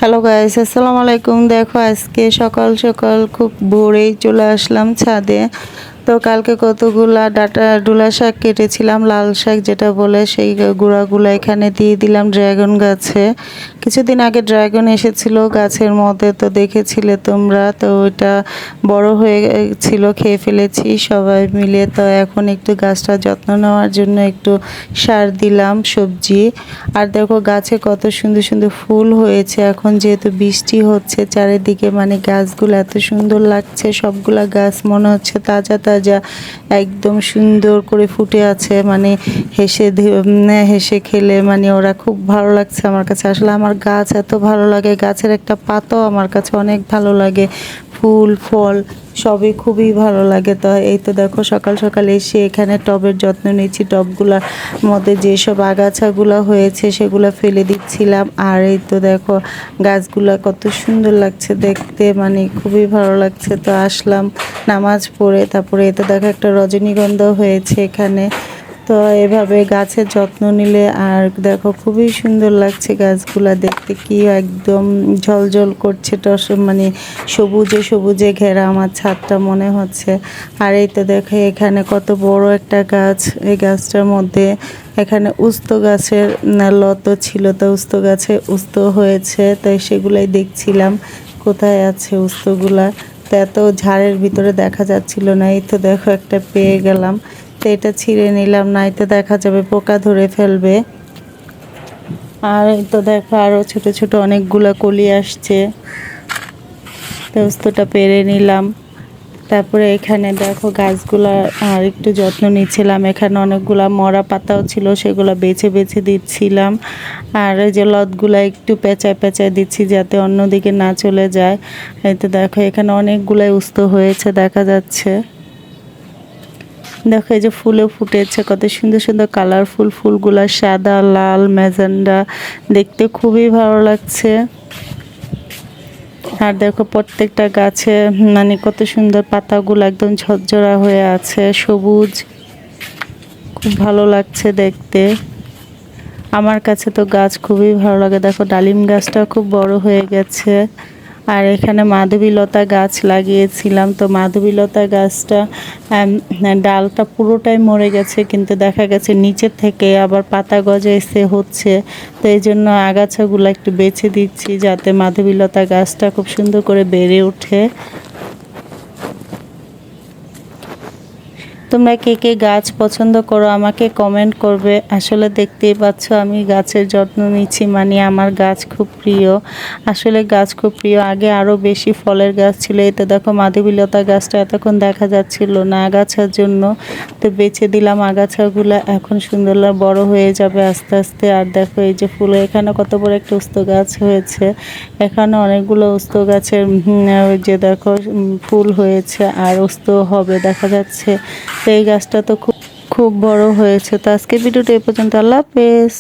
Hello guys, আসসালামু আলাইকুম। দেখো আজকে সকাল সকাল খুব ভোরেই চলে আসলাম ছাদে। তো কালকে কতগুলা ডুলা শাক কেটেছিলাম, লাল শাক যেটা বলে, সেই গুঁড়াগুলো এখানে দিয়ে দিলাম ড্রাগন গাছে। কিছুদিন আগে ড্রাগন এসেছিল গাছের মধ্যে, তো দেখেছিলে তোমরা। তো ওইটা বড় হয়ে ছিল, খেয়ে ফেলেছি সবাই মিলে। তো এখন একটু গাছটা যত্ন নেওয়ার জন্য একটু সার দিলাম সবজি। আর দেখো গাছে কত সুন্দর সুন্দর ফুল হয়েছে। এখন যেহেতু বৃষ্টি হচ্ছে চারিদিকে, মানে গাছগুলো এত সুন্দর লাগছে। সবগুলা গাছ মনে হচ্ছে তাজা তাজা, একদম সুন্দর করে ফুটে আছে। মানে হেসে খেলে মানে ওরা খুব ভালো লাগছে আমার কাছে। আসলে আমার গাছ এত ভালো লাগে, গাছের একটা পাতাও আমার কাছে অনেক ভালো লাগে। ফুল ফল সবই খুবই ভালো লাগে। তো এই তো দেখো সকাল সকাল এসে এখানে টবের যত্ন নিচ্ছি। টবগুলার মধ্যে যেসব আগাছাগুলো হয়েছে সেগুলো ফেলে দিচ্ছিলাম। আর এই তো দেখো গাছগুলা কত সুন্দর লাগছে দেখতে, মানে খুবই ভালো লাগছে। তো আসলাম নামাজ পড়ে, তারপরে এতে দেখো একটা রজনীগন্ধা হয়েছে এখানে। তো এভাবে গাছের যত্ন নিলে, আর দেখো খুবই সুন্দর লাগছে গাছগুলা দেখতে, কি একদম ঝলঝল করছে। মানে সবুজে সবুজে ঘেরা আমার ছাদটা মনে হচ্ছে। আর এই তো দেখো এখানে কত বড় একটা গাছ। এই গাছটার মধ্যে এখানে উস্ত গাছের লত ছিল, তো উস্ত গাছে উস্ত হয়েছে, তাই সেগুলাই দেখছিলাম কোথায় আছে উস্তগুলা। তো এত ঝাড়ের ভিতরে দেখা যাচ্ছিল না। এই তো দেখো একটা পেয়ে গেলাম, তো এটা ছিঁড়ে নিলাম, নাইতে দেখা যাবে পোকা ধরে ফেলবে। আর এই তো দেখো আরও ছোট ছোট অনেকগুলা কলি আসছে, তো উস্তটা পেরে নিলাম। তারপরে এখানে দেখো গাছগুলা আর একটু যত্ন নিচ্ছিলাম। এখানে অনেকগুলা মরা পাতাও ছিল, সেগুলো বেছে বেছে দিচ্ছিলাম। আর এই যে লতগুলা একটু পেঁচায় পেঁচায় দিচ্ছি যাতে অন্যদিকে না চলে যায়। এই তো দেখো এখানে অনেকগুলাই উস্ত হয়েছে দেখা যাচ্ছে। দেখো এই যে ফুলে ফুটেছে, কত সুন্দর সুন্দর কালারফুল ফুলগুলা, সাদা লাল ম্যাজেন্ডা, দেখতে খুবই ভালো লাগছে। আর দেখো প্রত্যেকটা গাছে মানে কত সুন্দর পাতাগুলো একদম ঝরঝরা হয়ে আছে, সবুজ, খুব ভালো লাগছে দেখতে। আমার কাছে তো গাছ খুবই ভালো লাগে। দেখো ডালিম গাছটা খুব বড় হয়ে গেছে। আর এখানে মাধবীলতা গাছ লাগিয়েছিলাম, তো মাধবীলতা গাছটা ডালটা পুরোটাই মরে গেছে, কিন্তু দেখা গেছে নিচের থেকে আবার পাতা গজে এসে হচ্ছে। তো এই জন্য আগাছাগুলো একটু বেছে দিচ্ছি যাতে মাধবীলতা গাছটা খুব সুন্দর করে বেড়ে ওঠে। তোমরা কে কে গাছ পছন্দ করো আমাকে কমেন্ট করবে। আসলে দেখতেই পাচ্ছ আমি গাছের যত্ন নিচ্ছি, মানে আমার গাছ খুব প্রিয়। আসলে গাছ খুব প্রিয়। আগে আরও বেশি ফলের গাছ ছিল। এতে দেখো মাধবীলতা গাছটা এতক্ষণ দেখা যাচ্ছিল না আগাছার জন্য, তো বেছে দিলাম আগাছাগুলো। এখন সুন্দর বড় হয়ে যাবে আস্তে আস্তে। আর দেখো এই যে ফুল, এখানে কত বড় একটা উস্ত গাছ হয়েছে। এখানে অনেকগুলো উস্ত গাছের ওই যে দেখো ফুল হয়েছে, আর উস্ত হবে দেখা যাচ্ছে। তো এই গাছটা তো খুব খুব বড় হয়েছে। তো আজকের ভিডিওটা এই পর্যন্ত। আল্লাহ হাফেজ।